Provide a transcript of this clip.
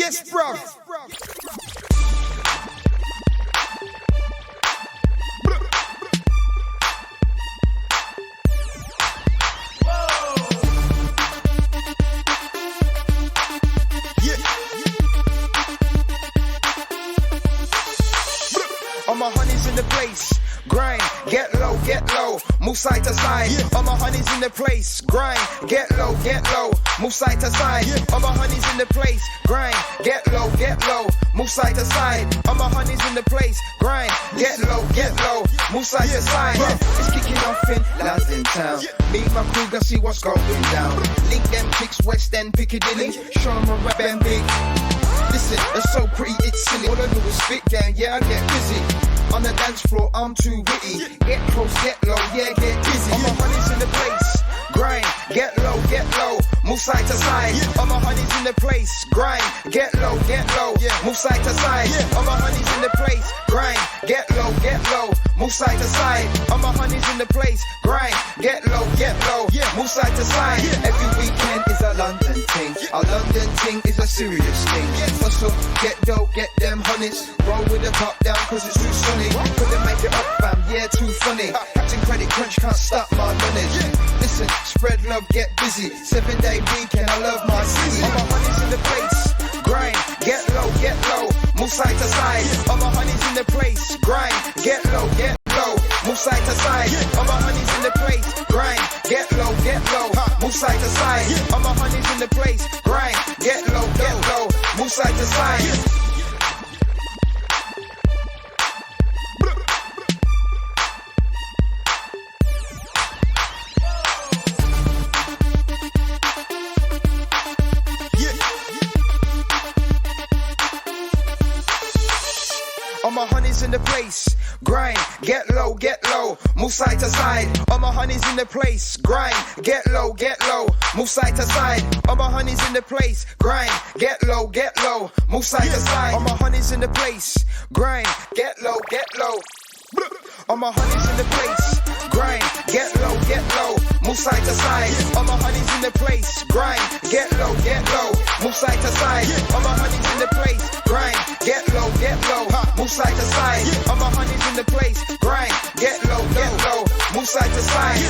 Yes, bruv. All my honeys in the place, grind, get low, move side to side. All my honeys in the place, grind, get low, move side to side. All my honeys in the place, grind, get low, move side to side. All my honeys in the place, grind, get low, move side to side. It's kicking off in London town. Meet my crew, gonna see what's going down. Link them kicks, West End, Piccadilly, show 'em a rap and big. Listen, it's so pretty, it's silly. All I do is spit down, yeah, I get busy. On the dance floor, I'm too witty. Get close, get low, yeah, get busy. All my honeys in the place, grind, get low, move side to side. All my honeys in the place, grind, get low, move side to side. All my honeys in the place, grind, get low, move side to side. All my honeys in the place, grind, get low, move side to side. Every weekend is a London thing. Our London thing is a serious thing. Hustle, get dough, get them honeys. Roll with the top down cause it's too sunny. Couldn't make it up fam, yeah, too funny. Captain Credit Crunch can't stop my money. Listen, spread love, get busy. 7-day weekend, I love my city. All my honeys in the place, grind, get low, move side to side. All my honeys in the place, grind, get low, move side to side. All my honeys in the place, grind, get low, move side to side. All my honeys in the place, grind, get low, move side to side. All my honeys in the place, grind, get low, move side to side. All my honeys in the place, grind, get low, move side to side. All my honeys in the place, grind, get low, move side to side. All my honeys in the place, grind, get low. All my honeys in the place, grind, get low, move side to side. All my honeys in the place, grind, get low, move side to side. All my honeys in the place, grind, get low, move side to side. All my honeys in the place, grind, get low, move side to side.